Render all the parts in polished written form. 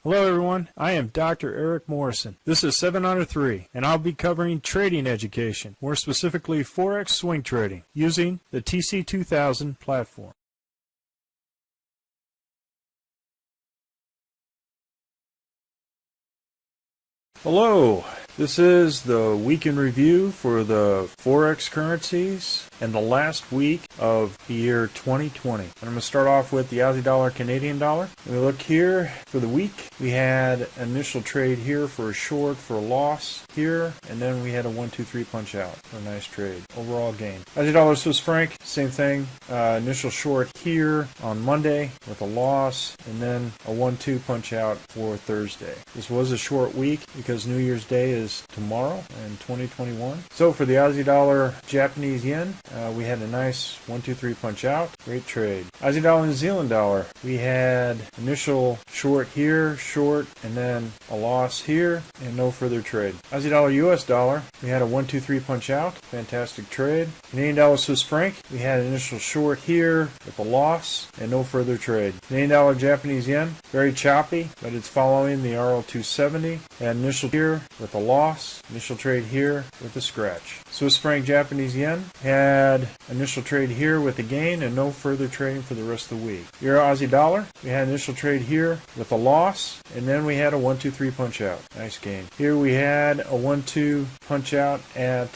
Hello everyone, I am Dr. Eric Morrison. This is 7 Under 3, and I'll be covering trading education, more specifically Forex swing trading, using the TC2000 platform. Hello, this is the week in review for the Forex currencies and the last week of the year 2020. And I'm going to start off with the Aussie dollar, Canadian dollar. When we look here for the week, we had an initial trade here for a short, for a loss here, and then we had a 1-2-3 punch out for a nice trade. Overall gain. Aussie dollar, Swiss franc, same thing. Initial short here on Monday with a loss, and then a 1-2 punch out for Thursday. This was a short week because New Year's Day is tomorrow in 2021. So for the Aussie dollar, Japanese yen, we had a nice 1-2-3 punch out. Great trade. Aussie dollar, New Zealand dollar, we had initial short here, short, and then a loss here, and no further trade. Aussie dollar, US dollar, we had a 1-2-3 punch out. Fantastic trade. Canadian dollar, Swiss franc, we had an initial short here with a loss, and no further trade. Canadian dollar, Japanese yen, very choppy, but it's following the RL270. Had initial here with a loss, initial trade here with a scratch. Swiss franc, Japanese yen, had initial trade here with a gain and no further trading for the rest of the week. Euro, Aussie dollar, we had initial trade here with a loss, and then we had a 1-2-3 punch out. Nice gain. Here we had a 1-2 punch out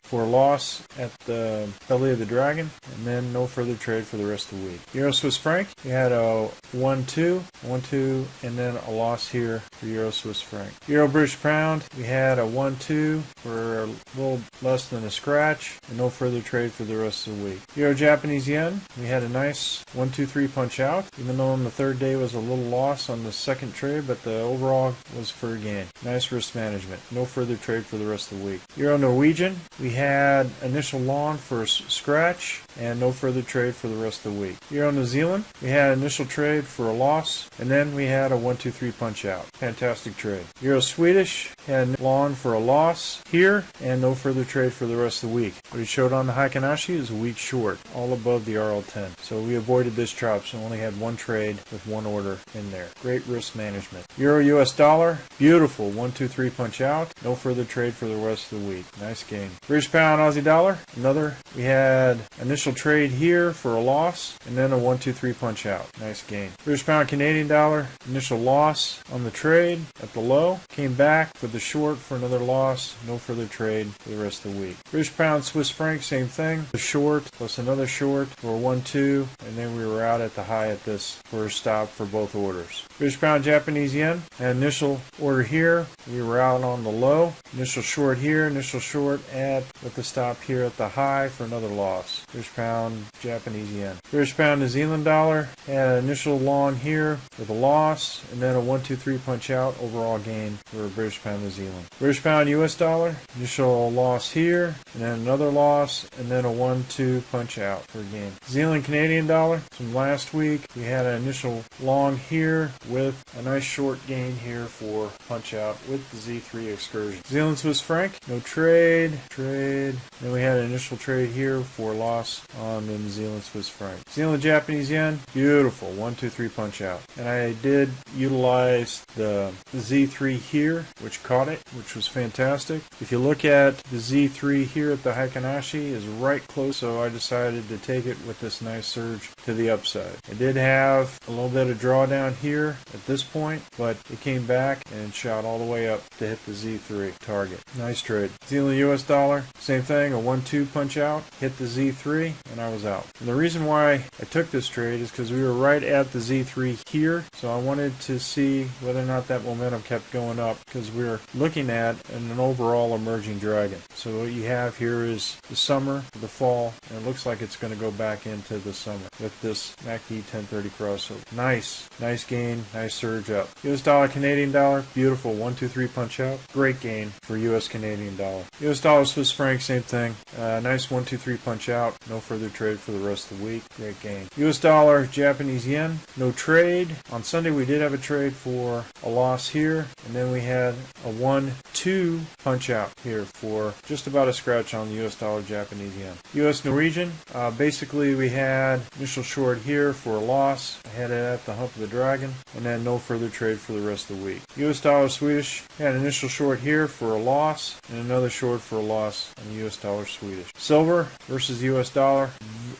for a loss at the belly of the dragon, and then no further trade for the rest of the week. Euro, Swiss franc, we had a 1-2, and then a loss here for Euro, Swiss franc. Euro, British pound, we had a 1-2 for a little less than a scratch, and no further trade for the rest of the week. Euro, Japanese yen, we had a nice 1-2-3 punch out, even though on the third day was a little loss on the second trade, but the overall was for a gain. Nice risk management. No further trade for the rest of the week. Euro, Norwegian, we had initial long for a scratch, and no further trade for the rest of the week. Euro, New Zealand, we had initial trade for a loss, and then we had a 1-2-3 punch out. Fantastic trade. Euro, Swedish, had long for a loss here, and no further trade for the rest of the week. What it showed on the Heikin-Ashi is a week short, all above the RL10. So we avoided this chop, so only had one trade with one order in there. Great risk management. Euro, US dollar, beautiful 1-2-3 punch out, no further trade for the rest of the week. Nice gain. British pound, Aussie dollar, another. We had initial trade here for a loss, and then a 1-2-3 punch out. Nice gain. British pound, Canadian dollar, initial loss on the trade at the low, came back for the short for another loss, no further trade for the rest of the week. British pound, Swiss franc, same thing. The short plus another short for a 1-2, and then we were out at the high at this for a stop for both orders. British pound, Japanese yen, an initial order here. We were out on the low. Initial short here, initial short with the stop here at the high for another loss. British pound, Japanese yen. British pound, New Zealand dollar, had an initial long here with a loss, and then a 1-2-3 punch out, overall gain for British pound, New Zealand. British pound, US dollar, initial loss here, and then another loss, and then a 1-2 punch out for a gain. New Zealand, Canadian dollar, from last week, we had an initial long here with a nice short gain here for punch out with the Z3 excursion. New Zealand, Swiss franc, no trade. Then we had an initial trade here for loss on the New Zealand Swiss franc. New Zealand, Japanese yen, beautiful 1-2-3 punch out. And I did utilize the Z3 here, which caught it, which was fantastic. If you look at the Z3 here at the Heikin-Ashi is right close, so I decided to take it with this nice surge to the upside. I did have a little bit of drawdown here at this point, but it came back and shot all the way up to hit the Z3 target. Nice trade. New Zealand, US dollar, same thing, a 1-2 punch out, hit the Z3, and I was out. And the reason why I took this trade is because we were right at the Z3 here, so I wanted to see whether or not that momentum kept going up, because we're looking at an overall emerging dragon. So what you have here is the summer, the fall, and it looks like it's going to go back into the summer with this MACD 1030 crossover. Nice gain, nice surge up. US dollar, Canadian dollar, beautiful 1-2-3 punch out. Great gain for US Canadian dollar. US dollar, Swiss franc, same thing. Nice 1-2-3 punch out. No further trade for the rest of the week. Great gain. US dollar, Japanese yen, no trade. On Sunday we did have a trade for a loss here, and then we had a 1-2 punch out here for just about a scratch on the US dollar Japanese yen. US Norwegian, basically we had initial short here for a loss, had it at the hump of the dragon, and then no further trade for the rest of the week. US dollar Swedish had an initial short here for a loss, and another short for a loss on the US dollar Swedish. Silver versus US dollar,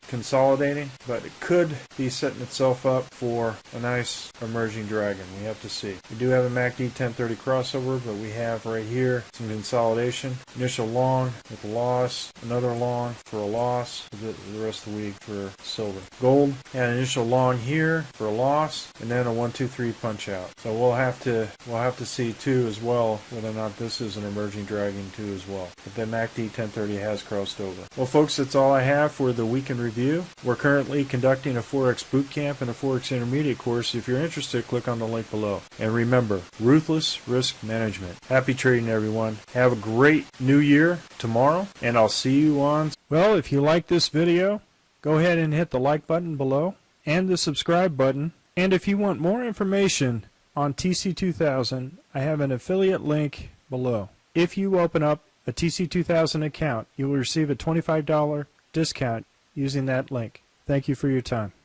consolidating, but it could be setting itself up for a nice emerging dragon. We have to see. We do have a MACD 1030 crossover, but we have right here some consolidation. Initial long with a loss, another long for a loss for the rest of the week for silver. Gold had an initial long here for a loss, and then a 1-2-3 punch out. So we'll have to see too as well whether or not this is an emerging dragon too as well. But the MACD 1030 has crossed over. Well, folks, that's all I have for the weekend review. We're currently conducting a Forex boot camp and a Forex intermediate course. If you're interested, click on the link below. And remember, ruthless risk management. Happy trading, everyone. Have a great new year tomorrow, and I'll see you on. Well, if you like this video, go ahead and hit the like button below and the subscribe button. And if you want more information on TC2000, I have an affiliate link below. If you open up a TC2000 account, you will receive a $25 discount using that link. Thank you for your time.